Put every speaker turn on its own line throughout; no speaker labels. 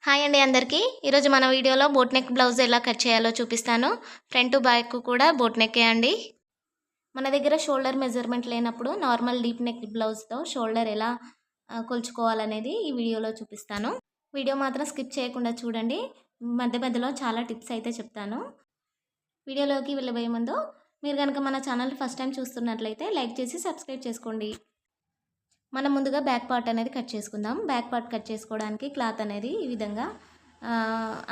Hi అండి అందరికీ. ఈరోజు మన వీడియోలో బోట్ నెక్ బ్లౌజ్ ఎలా కట్ చేయాలో చూపిస్తాను. ఫ్రంట్ టు బ్యాక్ కూడా బోట్ నెక్కే అండి. మన దగ్గర షోల్డర్ మెజర్మెంట్ లేనప్పుడు నార్మల్ డీప్ నెక్ బ్లౌజ్తో షోల్డర్ ఎలా కొలుచుకోవాలనేది ఈ వీడియోలో చూపిస్తాను. వీడియో మాత్రం స్కిప్ చేయకుండా చూడండి. మధ్య మధ్యలో చాలా టిప్స్ అయితే చెప్తాను. వీడియోలోకి వెళ్ళబోయే ముందు మీరు కనుక మన ఛానల్ ఫస్ట్ టైం చూస్తున్నట్లయితే లైక్ చేసి సబ్స్క్రైబ్ చేసుకోండి. మనం ముందుగా బ్యాక్ పార్ట్ అనేది కట్ చేసుకుందాం. బ్యాక్ పార్ట్ కట్ చేసుకోవడానికి క్లాత్ అనేది ఈ విధంగా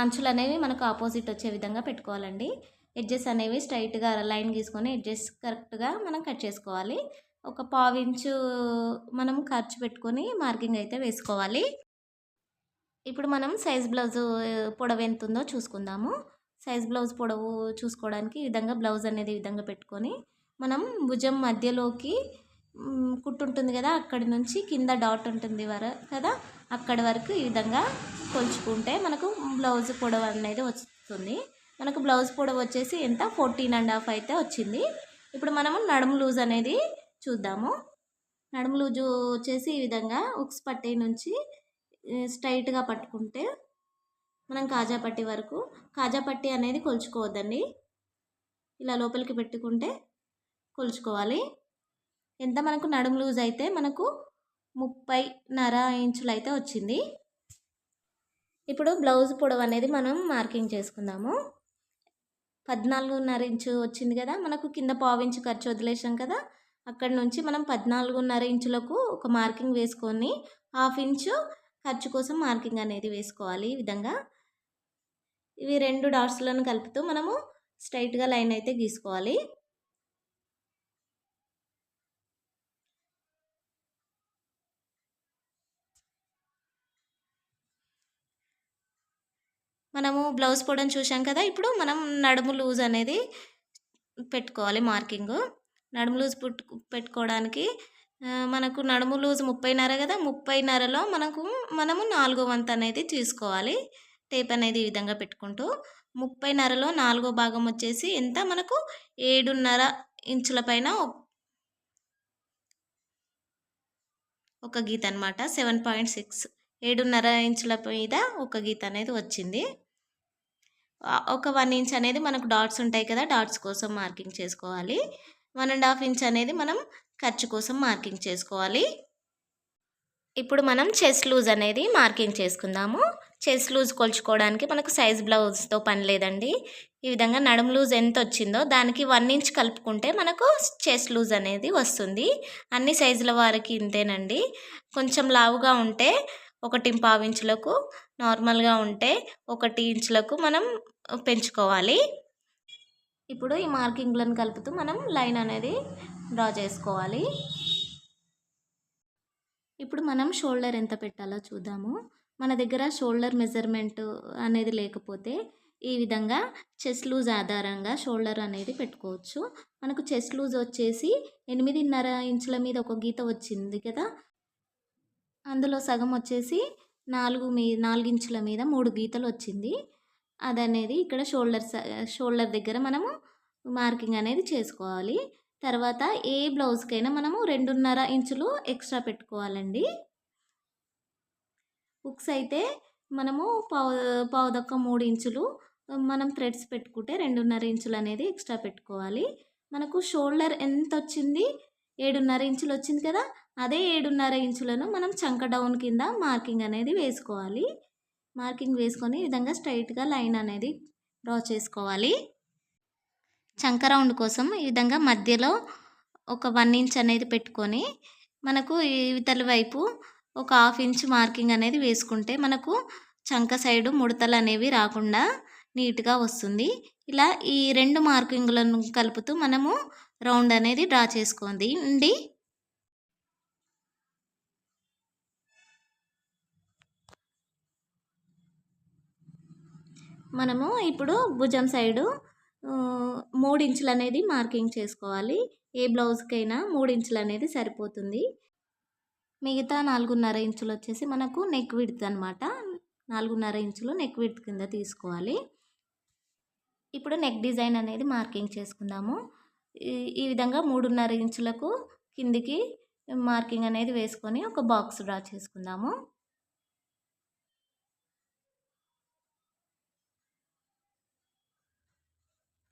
అంచులు అనేవి మనకు ఆపోజిట్ వచ్చే విధంగా పెట్టుకోవాలండి. ఎడ్జెస్ అనేవి స్ట్రైట్గా లైన్ గీసుకొని ఎడ్జెస్ కరెక్ట్గా మనం కట్ చేసుకోవాలి. ఒక పావు ఇంచు మనం ఖర్చు పెట్టుకొని మార్కింగ్ అయితే వేసుకోవాలి. ఇప్పుడు మనం సైజ్ బ్లౌజ్ పొడవు ఎంత ఉందో చూసుకుందాము. సైజ్ బ్లౌజ్ పొడవు చూసుకోవడానికి ఈ విధంగా బ్లౌజ్ అనేది ఈ విధంగా పెట్టుకొని మనం భుజం మధ్యలోకి కుట్టు ఉంటుంది కదా, అక్కడి నుంచి కింద డాట్ ఉంటుంది కదా, అక్కడి వరకు ఈ విధంగా కొలుచుకుంటే మనకు బ్లౌజ్ పొడవు అనేది వస్తుంది. మనకు బ్లౌజ్ పొడవు వచ్చేసి ఎంత 14.5 అయితే వచ్చింది. ఇప్పుడు మనము నడుము లూజ్ అనేది చూద్దాము. నడుము లూజు వచ్చేసి ఈ విధంగా ఉక్స్ పట్టీ నుంచి స్ట్రైట్గా పట్టుకుంటే మనం కాజా పట్టీ వరకు, కాజా పట్టీ అనేది కొలుచుకోవద్దండి, ఇలా లోపలికి పెట్టుకుంటే కొలుచుకోవాలి. ఎంత మనకు నడుము లూజ్ అయితే మనకు 30.5 ఇంచులు అయితే వచ్చింది. ఇప్పుడు బ్లౌజ్ పొడవు అనేది మనం మార్కింగ్ చేసుకుందాము. 14.5 ఇంచు వచ్చింది కదా, మనకు కింద పావు ఇంచు ఖర్చు వదిలేసాం కదా, అక్కడి నుంచి మనం 14.5 ఇంచులకు ఒక మార్కింగ్ వేసుకొని హాఫ్ ఇంచు ఖర్చు కోసం మార్కింగ్ అనేది వేసుకోవాలి. ఈ విధంగా ఇవి రెండు డాట్స్లను కలుపుతూ మనము స్ట్రైట్గా లైన్ అయితే గీసుకోవాలి. మనము బ్లౌజ్ పొడవును చూసాం కదా, ఇప్పుడు మనం నడుము లూజ్ అనేది పెట్టుకోవాలి. మార్కింగ్ నడుము లూజ్ పెట్టుకోవడానికి మనకు నడుము లూజ్ 30.5 కదా, 30.5లో మనము 4వ వంతు అనేది తీసుకోవాలి. టేప్ అనేది ఈ విధంగా పెట్టుకుంటూ 30.5లో 4వ భాగం వచ్చేసి ఎంత మనకు 7.5 ఇంచుల పైన ఒక గీత అనమాట. 7.6 7.5 ఇంచుల మీద ఒక గీత అనేది వచ్చింది. ఒక 1 ఇంచ్ అనేది మనకు డాట్స్ ఉంటాయి కదా, డాట్స్ కోసం మార్కింగ్ చేసుకోవాలి. 1.5 ఇంచ్ అనేది మనం ఖర్చు కోసం మార్కింగ్ చేసుకోవాలి. ఇప్పుడు మనం చెస్ట్ లూజ్ అనేది మార్కింగ్ చేసుకుందాము. చెస్ట్ లూజ్ కొలుచుకోవడానికి మనకు సైజ్ బ్లౌజ్తో పని లేదండి. ఈ విధంగా నడుము లూజ్ ఎంత వచ్చిందో దానికి 1 ఇంచ్ కలుపుకుంటే మనకు చెస్ట్ లూజ్ అనేది వస్తుంది. అన్ని సైజుల వారికి ఇంతేనండి. కొంచెం లావుగా ఉంటే 1.5 ఇంచులకు, నార్మల్గా ఉంటే 1 ఇంచులకు మనం పెంచుకోవాలి. ఇప్పుడు ఈ మార్కింగ్లను కలుపుతూ మనం లైన్ అనేది డ్రా చేసుకోవాలి. ఇప్పుడు మనం షోల్డర్ ఎంత పెట్టాలో చూద్దాము. మన దగ్గర షోల్డర్ మెజర్మెంట్ అనేది లేకపోతే ఈ విధంగా చెస్ట్ లూజ్ ఆధారంగా షోల్డర్ అనేది పెట్టుకోవచ్చు. మనకు చెస్ట్ లూజ్ వచ్చేసి 8.5 ఇంచుల మీద ఒక గీత వచ్చింది కదా, అందులో సగం వచ్చేసి 4 ఇంచుల మీద 3 గీతలు వచ్చింది. అదనేది ఇక్కడ షోల్డర్ దగ్గర మనము మార్కింగ్ అనేది చేసుకోవాలి. తర్వాత ఏ బ్లౌజ్కైనా మనము 2.5 ఇంచులు ఎక్స్ట్రా పెట్టుకోవాలండి. హుక్స్ అయితే మనము పావుదక్క 3 ఇంచులు మనం థ్రెడ్స్ పెట్టుకుంటే 2.5 ఇంచులు అనేది ఎక్స్ట్రా పెట్టుకోవాలి. మనకు షోల్డర్ ఎంత వచ్చింది, 7.5 ఇంచులు వచ్చింది కదా, అదే 7.5 ఇంచులను మనం చంక డౌన్ కింద మార్కింగ్ అనేది వేసుకోవాలి. మార్కింగ్ వేసుకొని ఈ విధంగా స్ట్రైట్గా లైన్ అనేది డ్రా చేసుకోవాలి. చంక రౌండ్ కోసం ఈ విధంగా మధ్యలో ఒక 1 ఇంచ్ అనేది పెట్టుకొని మనకు ఇవతల వైపు ఒక హాఫ్ ఇంచ్ మార్కింగ్ అనేది వేసుకుంటే మనకు చంక సైడు ముడతలు అనేవి రాకుండా నీట్గా వస్తుంది. ఇలా ఈ 2 మార్కింగ్లను కలుపుతూ మనము రౌండ్ అనేది డ్రా చేసుకోండి అండి. మనము ఇప్పుడు భుజం సైడు 3 ఇంచులు అనేది మార్కింగ్ చేసుకోవాలి. ఏ బ్లౌజ్కైనా 3 ఇంచులు అనేది సరిపోతుంది. మిగతా 4.5 ఇంచులు వచ్చేసి మనకు నెక్ విడ్త్ అనమాట. 4.5 ఇంచులు నెక్ విడ్త్ కింద తీసుకోవాలి. ఇప్పుడు నెక్ డిజైన్ అనేది మార్కింగ్ చేసుకుందాము. ఈ విధంగా 3.5 ఇంచులకు కిందికి మార్కింగ్ అనేది వేసుకొని ఒక బాక్స్ డ్రా చేసుకుందాము.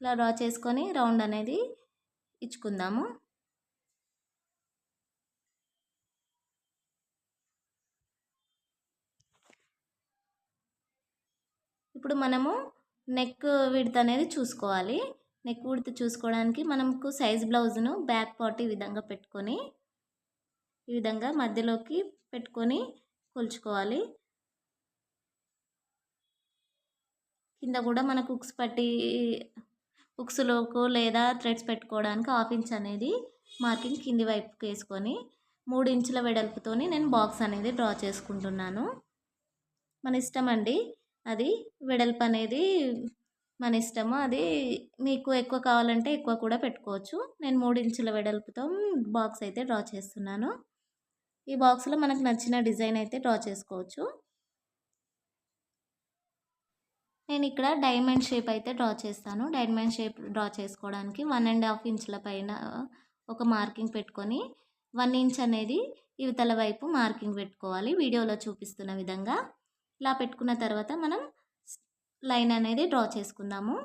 ఇలా డ్రా చేసుకొని రౌండ్ అనేది ఇచ్చుకుందాము. ఇప్పుడు మనము నెక్ విడ్త్ అనేది చూసుకోవాలి. నెక్ విడ్త్ చూసుకోవడానికి మనకు సైజ్ బ్లౌజ్ను బ్యాక్ పార్ట్ ఈ విధంగా పెట్టుకొని ఈ విధంగా మధ్యలోకి పెట్టుకొని కొలుచుకోవాలి. కింద కూడా మనకు హుక్స్‌లోకి లేదా థ్రెడ్స్ పెట్టుకోవడానికి 1/2 ఇంచ్ అనేది మార్కింగ్ కింది వైపుకి వేసుకొని 3 ఇంచుల వెడల్పుతోని నేను బాక్స్ అనేది డ్రా చేసుకుంటున్నాను. మన ఇష్టం అండి, అది వెడల్పు అనేది మన ఇష్టము. అది మీకు ఎక్కువ కావాలంటే ఎక్కువ కూడా పెట్టుకోవచ్చు. నేను 3 ఇంచుల వెడల్పుతో బాక్స్ అయితే డ్రా చేస్తున్నాను. ఈ బాక్స్లో మనకు నచ్చిన డిజైన్ అయితే డ్రా చేసుకోవచ్చు. నేను ఇక్కడ డైమండ్ షేప్ అయితే డ్రా చేస్తాను. డైమండ్ షేప్ డ్రా చేసుకోవడానికి 1.5 ఇంచుల పైన ఒక మార్కింగ్ పెట్టుకొని 1 ఇంచ్ అనేది ఇవతల వైపు మార్కింగ్ పెట్టుకోవాలి. వీడియోలో చూపిస్తున్న విధంగా ఇలా పెట్టుకున్న తర్వాత మనం లైన్ అనేది డ్రా చేసుకుందాము.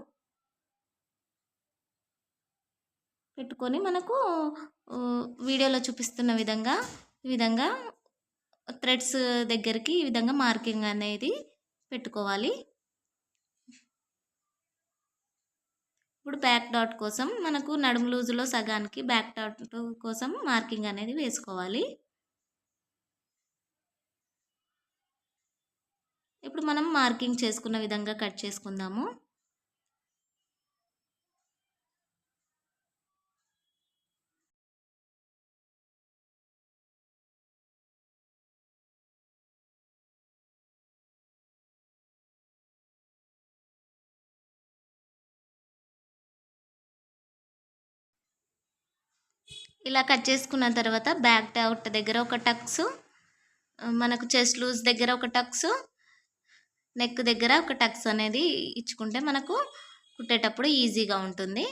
పెట్టుకొని మనకు వీడియోలో చూపిస్తున్న విధంగా ఈ విధంగా థ్రెడ్స్ దగ్గరికి ఈ విధంగా మార్కింగ్ అనేది పెట్టుకోవాలి. ఇప్పుడు బ్యాక్ డాట్ కోసం మనకు నడుము లూజులో సగానికి బ్యాక్ డాట్ కోసం మార్కింగ్ అనేది వేసుకోవాలి. ఇప్పుడు మనం మార్కింగ్ చేసుకున్న విధంగా కట్ చేసుకుందాము. ఇలా కట్ చేసుకున్న తర్వాత బ్యాక్ డాట్ దగ్గర ఒక టక్స్, మనకు చెస్ట్ లూజ్ దగ్గర ఒక టక్స్, నెక్ దగ్గర ఒక టక్స్ అనేది ఇచ్చుకుంటే మనకు కుట్టేటప్పుడు ఈజీగా ఉంటుంది.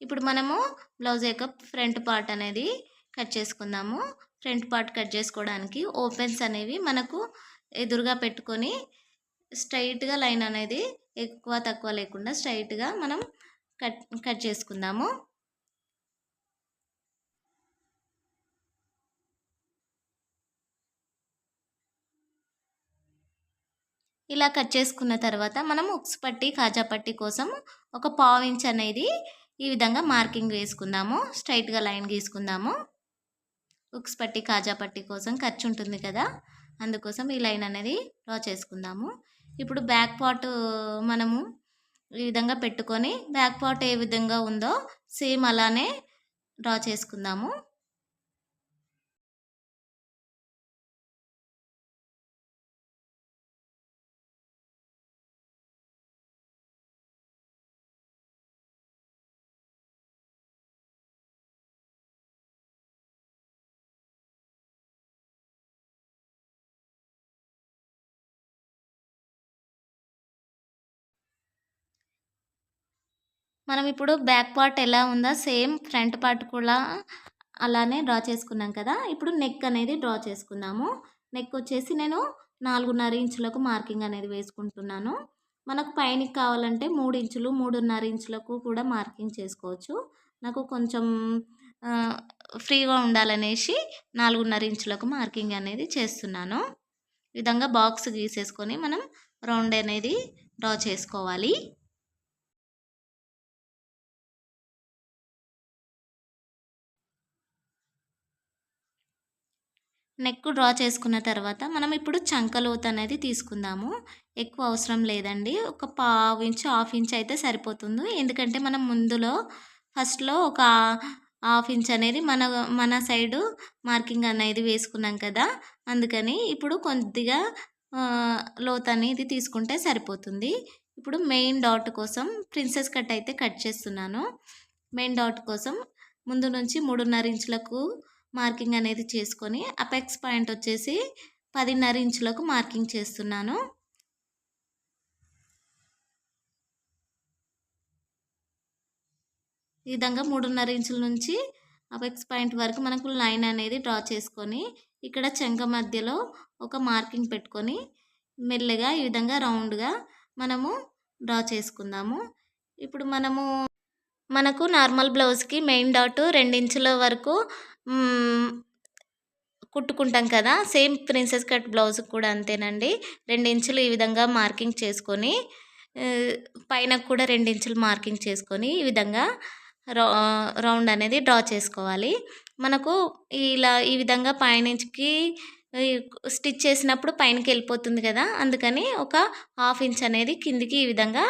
ఇప్పుడు మనము బ్లౌజ్ యొక్క ఫ్రంట్ పార్ట్ అనేది కట్ చేసుకుందాము. ఫ్రంట్ పార్ట్ కట్ చేసుకోవడానికి ఓపెన్స్ అనేవి మనకు ఎదురుగా పెట్టుకొని స్ట్రైట్గా లైన్ అనేది ఎక్కువ తక్కువ లేకుండా స్ట్రైట్గా మనం కట్ చేసుకుందాము. ఇలా కట్ చేసుకున్న తర్వాత మనం ఉక్స్ పట్టి కాజా పట్టి కోసం ఒక 1/2 ఇంచ్ అనేది ఈ విధంగా మార్కింగ్ వేసుకుందాము. స్ట్రైట్గా లైన్ గీసుకుందాము. ఉక్స్ పట్టి కాజా పట్టి కోసం ఖర్చు ఉంటుంది కదా, అందుకోసం ఈ లైన్ అనేది డ్రా చేసుకుందాము. ఇప్పుడు బ్యాక్ పార్ట్ మనము ఈ విధంగా పెట్టుకొని బ్యాక్ పార్ట్ ఏ విధంగా ఉందో సేమ్ అలానే డ్రా చేసుకుందాము. మనం ఇప్పుడు బ్యాక్ పార్ట్ ఎలా ఉందో సేమ్ ఫ్రంట్ పార్ట్ కూడా అలానే డ్రా చేసుకున్నాం కదా. ఇప్పుడు నెక్ అనేది డ్రా చేసుకుందాము. నెక్ వచ్చేసి నేను 4.5 ఇంచులకు మార్కింగ్ అనేది వేసుకుంటున్నాను. మనకు పైనకి కావాలంటే 3 ఇంచులు 3.5 ఇంచులకు కూడా మార్కింగ్ చేసుకోవచ్చు. నాకు కొంచెం ఫ్రీగా ఉండాలనేసి 4.5 ఇంచులకు మార్కింగ్ అనేది చేస్తున్నాను. ఈ విధంగా బాక్స్ గీసేసుకొని మనం రౌండ్ అనేది డ్రా చేసుకోవాలి. నెక్ డ్రా చేసుకున్న తర్వాత మనం ఇప్పుడు చంక లోతు అనేది తీసుకుందాము. ఎక్కువ అవసరం లేదండి, ఒక 1/2 ఇంచ్ 1/2 ఇంచ్ అయితే సరిపోతుంది. ఎందుకంటే మనం ముందులో ఫస్ట్లో ఒక 1/2 ఇంచ్ అనేది మన సైడు మార్కింగ్ అనేది వేసుకున్నాం కదా, అందుకని ఇప్పుడు కొద్దిగా లోతు అనేది తీసుకుంటే సరిపోతుంది. ఇప్పుడు మెయిన్ డాట్ కోసం ప్రిన్సెస్ కట్ అయితే కట్ చేస్తున్నాను. మెయిన్ డాట్ కోసం ముందు నుంచి 3.5 ఇంచులకు మార్కింగ్ అనేది చేసుకొని అపెక్స్ పాయింట్ వచ్చేసి 10.5 ఇంచులకు మార్కింగ్ చేస్తున్నాను. ఈ విధంగా 3.5 ఇంచుల నుంచి అపెక్స్ పాయింట్ వరకు మనకు లైన్ అనేది డ్రా చేసుకొని ఇక్కడ చెంక మధ్యలో ఒక మార్కింగ్ పెట్టుకొని మెల్లగా ఈ విధంగా రౌండ్గా మనము డ్రా చేసుకుందాము. ఇప్పుడు మనకు నార్మల్ బ్లౌజ్కి మెయిన్ డాట్ 2 ఇంచుల వరకు కుట్టుకుంటాం కదా, సేమ్ ప్రిన్సెస్ కట్ బ్లౌజ్కి కూడా అంతేనండి. 2 ఇంచులు ఈ విధంగా మార్కింగ్ చేసుకొని పైన కూడా 2 ఇంచులు మార్కింగ్ చేసుకొని ఈ విధంగా రౌండ్ అనేది డ్రా చేసుకోవాలి. మనకు ఇలా ఈ విధంగా పైనుంచికి స్టిచ్ చేసినప్పుడు పైనకి వెళ్ళిపోతుంది కదా, అందుకని ఒక 1/2 ఇంచ్ అనేది కిందికి ఈ విధంగా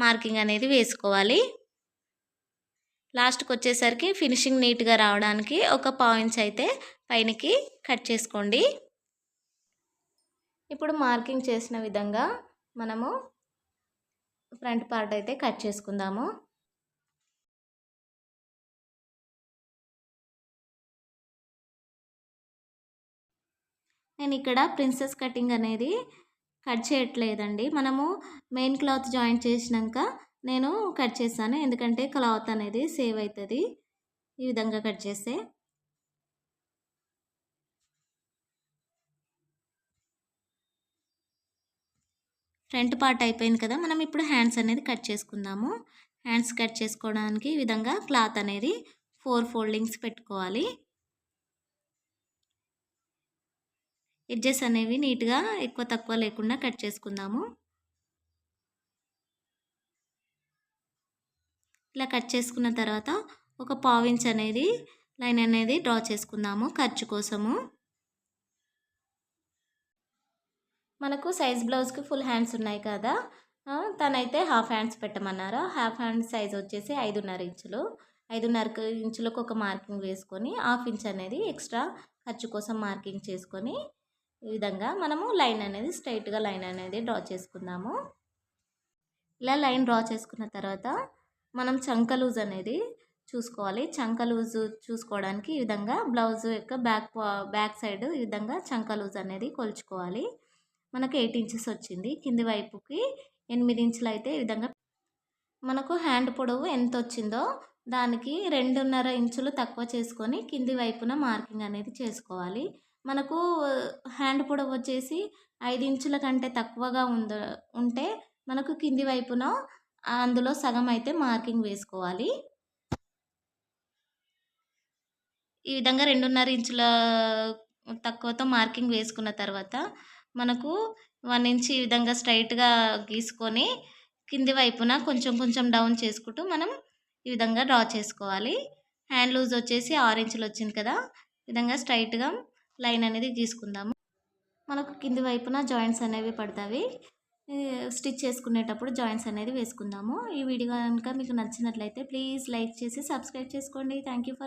మార్కింగ్ అనేది వేసుకోవాలి. లాస్ట్కి వచ్చేసరికి ఫినిషింగ్ నీట్గా రావడానికి ఒక 1/2 ఇంచ్ అయితే పైనకి కట్ చేసుకోండి. ఇప్పుడు మార్కింగ్ చేసిన విధంగా మనము ఫ్రంట్ పార్ట్ అయితే కట్ చేసుకుందాము. నేను ఇక్కడ ప్రిన్సెస్ కటింగ్ అనేది కట్ చేయట్లేదండి. మనము మెయిన్ క్లాత్ జాయింట్ చేసినాక నేను కట్ చేస్తాను, ఎందుకంటే క్లాత్ అనేది సేవ్ అవుతుంది ఈ విధంగా కట్ చేస్తే. ఫ్రంట్ పార్ట్ అయిపోయింది కదా, మనం ఇప్పుడు హ్యాండ్స్ అనేది కట్ చేసుకుందాము. హ్యాండ్స్ కట్ చేసుకోవడానికి ఈ విధంగా క్లాత్ అనేది 4 ఫోల్డింగ్స్ పెట్టుకోవాలి. ఎడ్జెస్ అనేవి నీట్గా ఎక్కువ తక్కువ లేకుండా కట్ చేసుకుందాము. ఇలా కట్ చేసుకున్న తర్వాత ఒక 1/2 ఇంచ్ అనేది లైన్ అనేది డ్రా చేసుకుందాము ఖర్చు కోసము. మనకు సైజ్ బ్లౌజ్కి ఫుల్ హ్యాండ్స్ ఉన్నాయి కదా, తనైతే హాఫ్ హ్యాండ్స్ పెట్టమన్నారు. హాఫ్ హ్యాండ్ సైజ్ వచ్చేసి 5.5 ఇంచులు. 5.5 ఇంచులకు ఒక మార్కింగ్ వేసుకొని 1/2 ఇంచ్ అనేది ఎక్స్ట్రా ఖర్చు కోసం మార్కింగ్ చేసుకొని ఈ విధంగా మనము లైన్ అనేది స్ట్రైట్గా లైన్ అనేది డ్రా చేసుకుందాము. ఇలా లైన్ డ్రా చేసుకున్న తర్వాత మనం చంక లూజ్ అనేది చూసుకోవాలి. చంక లూజ్ చూసుకోవడానికి ఈ విధంగా బ్లౌజ్ యొక్క బ్యాక్ సైడ్ ఈ విధంగా చంక లూజ్ అనేది కొలుచుకోవాలి. మనకు 8 ఇంచెస్ వచ్చింది. కింది వైపుకి 8 ఇంచులు అయితే ఈ విధంగా. మనకు హ్యాండ్ పొడవు ఎంత వచ్చిందో దానికి 2.5 ఇంచులు తక్కువ చేసుకొని కింది వైపున మార్కింగ్ అనేది చేసుకోవాలి. మనకు హ్యాండ్ పొడవు వచ్చేసి 5 ఇంచుల కంటే తక్కువగా ఉంటే మనకు కింది వైపున అందులో సగం అయితే మార్కింగ్ వేసుకోవాలి. ఈ విధంగా 2.5 ఇంచుల తక్కువతో మార్కింగ్ వేసుకున్న తర్వాత మనకు 1 ఇంచ్ ఈ విధంగా స్ట్రైట్గా గీసుకొని కింది వైపున కొంచెం కొంచెం డౌన్ చేసుకుంటూ మనం ఈ విధంగా డ్రా చేసుకోవాలి. హ్యాండ్ లూజ్ వచ్చేసి 6 ఇంచులు వచ్చింది కదా, ఈ విధంగా స్ట్రైట్గా లైన్ అనేది గీసుకుందాము. మనకు కింది వైపున జాయింట్స్ అనేవి పడతాయి. స్టిచ్ చేసుకునేటప్పుడు జాయింట్స్ అనేది వేసుకుందాము. ఈ వీడియో కనుక మీకు నచ్చినట్లయితే ప్లీజ్ లైక్ చేసి సబ్స్క్రైబ్ చేసుకోండి. Thank you for